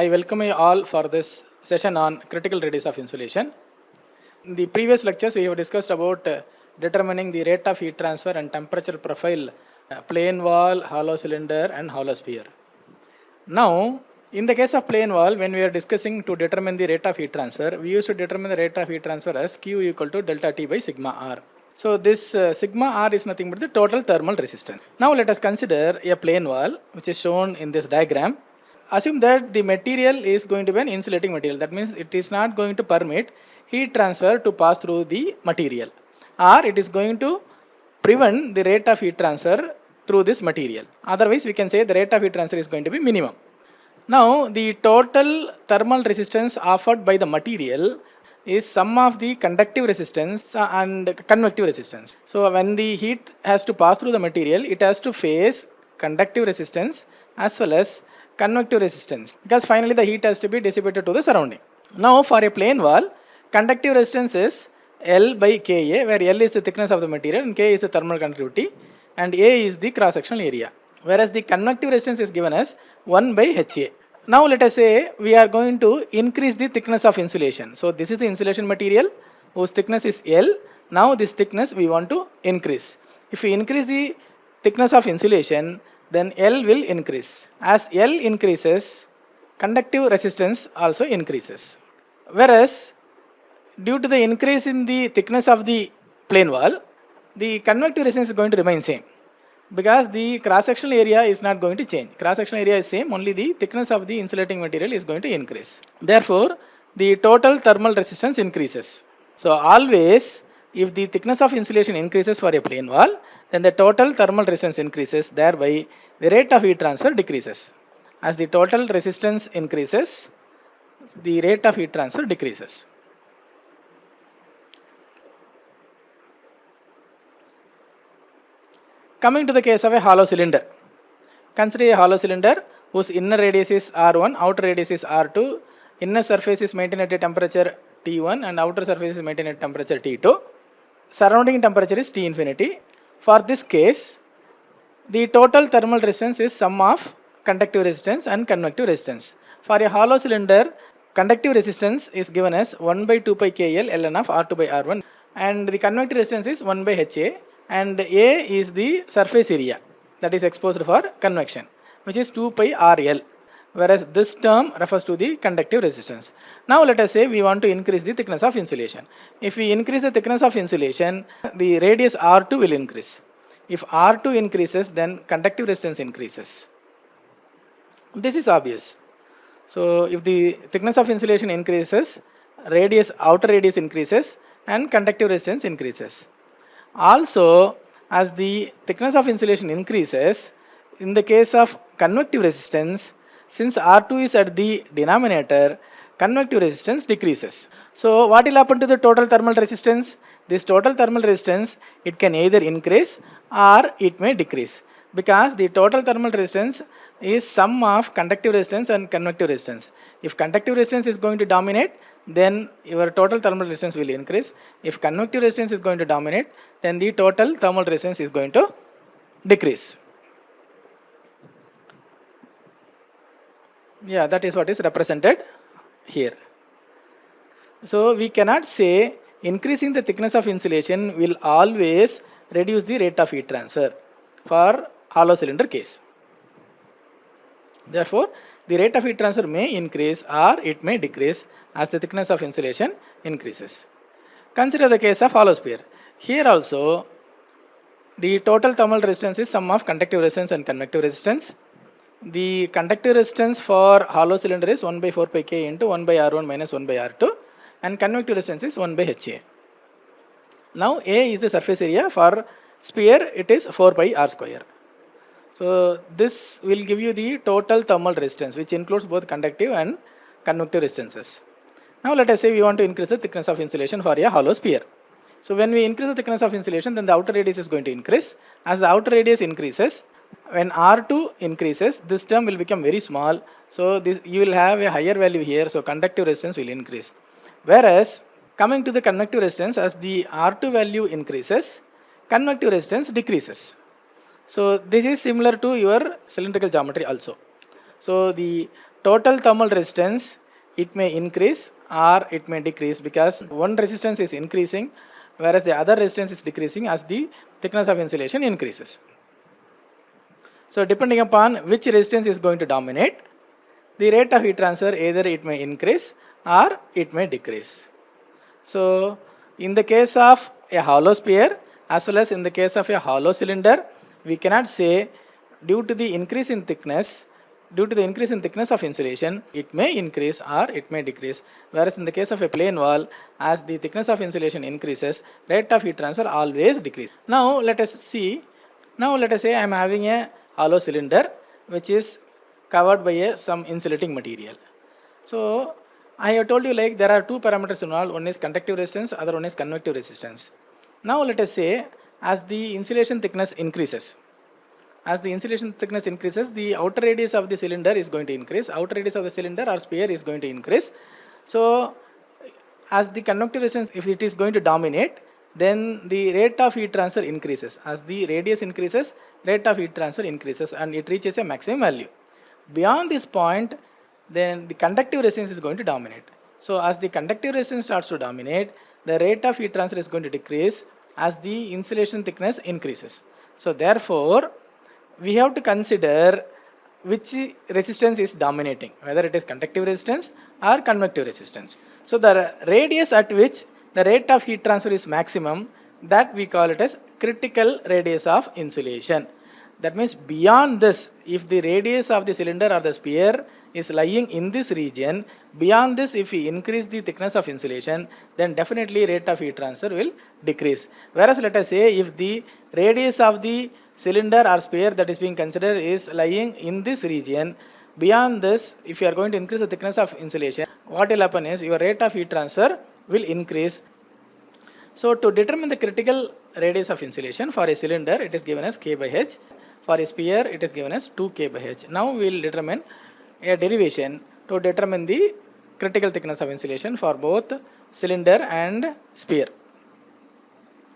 I welcome you all for this session on critical radius of insulation. In the previous lectures, we have discussed about determining the rate of heat transfer and temperature profile, plane wall, hollow cylinder and hollow sphere. Now, in the case of plane wall, when we are discussing to determine the rate of heat transfer, we used to determine the rate of heat transfer as Q equal to delta T by sigma R. So this sigma R is nothing but the total thermal resistance. Now let us consider a plane wall which is shown in this diagram. Assume that the material is going to be an insulating material. That means it is not going to permit heat transfer to pass through the material, or it is going to prevent the rate of heat transfer through this material. Otherwise, we can say the rate of heat transfer is going to be minimum. Now, the total thermal resistance offered by the material is sum of the conductive resistance and convective resistance. So, when the heat has to pass through the material, it has to face conductive resistance as well as convective resistance, because finally the heat has to be dissipated to the surrounding. Now, for a plane wall, conductive resistance is L by Ka, where L is the thickness of the material and K is the thermal conductivity and A is the cross-sectional area. Whereas the convective resistance is given as 1 by HA. Now let us say we are going to increase the thickness of insulation. So this is the insulation material whose thickness is L. Now this thickness we want to increase. If we increase the thickness of insulation, then L will increase. As L increases, conductive resistance also increases. Whereas due to the increase in the thickness of the plane wall, the convective resistance is going to remain same, because the cross-sectional area is not going to change. Cross-sectional area is same, only the thickness of the insulating material is going to increase. Therefore, the total thermal resistance increases. So, always if the thickness of insulation increases for a plane wall, then the total thermal resistance increases, thereby the rate of heat transfer decreases. As the total resistance increases, the rate of heat transfer decreases. Coming to the case of a hollow cylinder. Consider a hollow cylinder whose inner radius is R1, outer radius is R2, inner surface is maintained at a temperature T1 and outer surface is maintained at temperature T2. Surrounding temperature is T infinity. For this case, the total thermal resistance is sum of conductive resistance and convective resistance. For a hollow cylinder, conductive resistance is given as 1 by 2 pi KL ln of R2 by R1 and the convective resistance is 1 by HA. And A is the surface area that is exposed for convection, which is 2 pi RL, whereas this term refers to the conductive resistance. Now let us say we want to increase the thickness of insulation. If we increase the thickness of insulation, the radius R2 will increase. If R2 increases, then conductive resistance increases. This is obvious. So if the thickness of insulation increases, outer radius increases and conductive resistance increases. Also, as the thickness of insulation increases, in the case of convective resistance, since R2 is at the denominator, convective resistance decreases. So, what will happen to the total thermal resistance? This total thermal resistance, it can either increase or it may decrease, because the total thermal resistance is sum of conductive resistance and convective resistance. If conductive resistance is going to dominate, then your total thermal resistance will increase. If convective resistance is going to dominate, then the total thermal resistance is going to decrease. Yeah, that is what is represented here. So we cannot say increasing the thickness of insulation will always reduce the rate of heat transfer for hollow cylinder case. Therefore, the rate of heat transfer may increase or it may decrease as the thickness of insulation increases. Consider the case of hollow sphere. Here also, the total thermal resistance is sum of conductive resistance and convective resistance. The conductive resistance for hollow cylinder is 1 by 4 pi K into 1 by R1 minus 1 by R2 and convective resistance is 1 by HA. Now, A is the surface area. For sphere, it is 4 pi R square. So, this will give you the total thermal resistance, which includes both conductive and convective resistances. Now, let us say we want to increase the thickness of insulation for a hollow sphere. So, when we increase the thickness of insulation, then the outer radius is going to increase. As the outer radius increases, when R2 increases, this term will become very small. So, you will have a higher value here. So, conductive resistance will increase. Whereas, coming to the convective resistance, as the R2 value increases, convective resistance decreases. So this is similar to your cylindrical geometry also. So the total thermal resistance, it may increase or it may decrease, because one resistance is increasing whereas the other resistance is decreasing as the thickness of insulation increases. So depending upon which resistance is going to dominate, the rate of heat transfer either it may increase or it may decrease. So in the case of a hollow sphere as well as in the case of a hollow cylinder, we cannot say due to the increase in thickness of insulation, it may increase or it may decrease. Whereas in the case of a plane wall, as the thickness of insulation increases, rate of heat transfer always decreases. Now let us say I am having a hollow cylinder which is covered by some insulating material. So I have told you, like, there are two parameters involved. One is conductive resistance, other one is convective resistance. Now let us say as the insulation thickness increases, the outer radius of the cylinder is going to increase. Outer radius of the cylinder or sphere is going to increase. So as the conductive resistance, if it is going to dominate, then the rate of heat transfer increases. As the radius increases, rate of heat transfer increases and it reaches a maximum value. Beyond this point, then the conductive resistance is going to dominate. So as the conductive resistance starts to dominate, the rate of heat transfer is going to decrease as the insulation thickness increases. So therefore, we have to consider which resistance is dominating, whether it is conductive resistance or convective resistance. So the radius at which the rate of heat transfer is maximum, that we call it as critical radius of insulation. That means beyond this, if the radius of the cylinder or the sphere is lying in this region, beyond this if we increase the thickness of insulation, then definitely rate of heat transfer will decrease. Whereas let us say if the radius of the cylinder or sphere that is being considered is lying in this region, beyond this if you are going to increase the thickness of insulation, what will happen is your rate of heat transfer will increase. So to determine the critical radius of insulation, for a cylinder it is given as K by H. For a sphere it is given as 2K by H. Now we will determine a derivation to determine the critical thickness of insulation for both cylinder and sphere.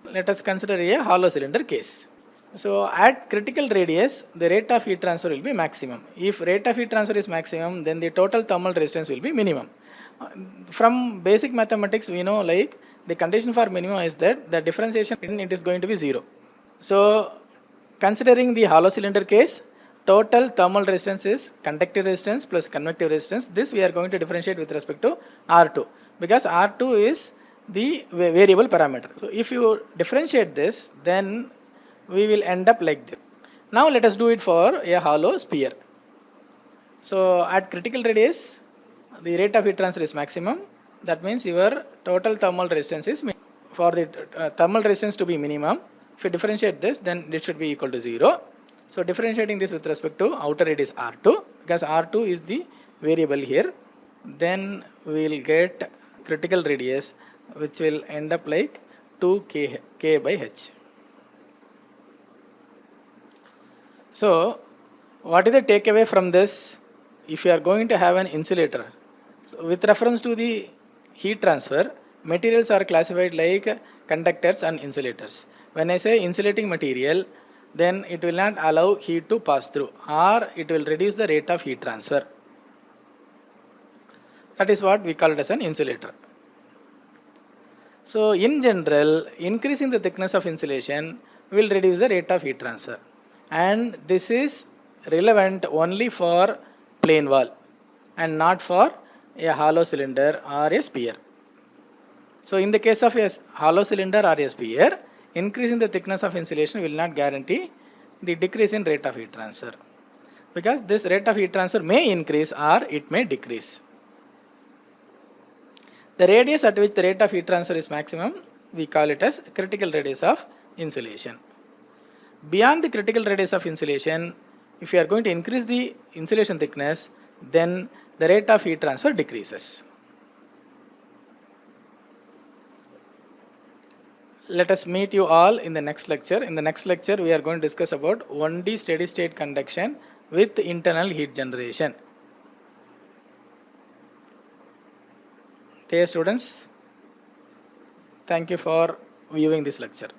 Let us consider a hollow cylinder case. So at critical radius, the rate of heat transfer will be maximum. If rate of heat transfer is maximum, then the total thermal resistance will be minimum. From basic mathematics, we know, like, the condition for minimum is that the differentiation it is going to be 0. So considering the hollow cylinder case, total thermal resistance is conductive resistance plus convective resistance. This we are going to differentiate with respect to R2, because R2 is the variable parameter. So if you differentiate this, then we will end up like this. Now let us do it for a hollow sphere. So at critical radius, the rate of heat transfer is maximum. That means your total thermal resistance is minimum. For the thermal resistance to be minimum, if you differentiate this, then it should be equal to 0. So differentiating this with respect to outer radius R2, because R2 is the variable here, then we will get critical radius which will end up like 2K by H. So what is the takeaway from this? If you are going to have an insulator, so with reference to the heat transfer, materials are classified like conductors and insulators. When I say insulating material, then it will not allow heat to pass through, or it will reduce the rate of heat transfer. That is what we call it as an insulator. So in general, increasing the thickness of insulation will reduce the rate of heat transfer, and this is relevant only for plane wall and not for a hollow cylinder or a sphere. So in the case of a hollow cylinder or a sphere, increasing the thickness of insulation will not guarantee the decrease in rate of heat transfer, because this rate of heat transfer may increase or it may decrease. The radius at which the rate of heat transfer is maximum, we call it as critical radius of insulation. Beyond the critical radius of insulation, if you are going to increase the insulation thickness, then the rate of heat transfer decreases. Let us meet you all in the next lecture. In the next lecture, we are going to discuss about 1D steady state conduction with internal heat generation. Dear students, thank you for viewing this lecture.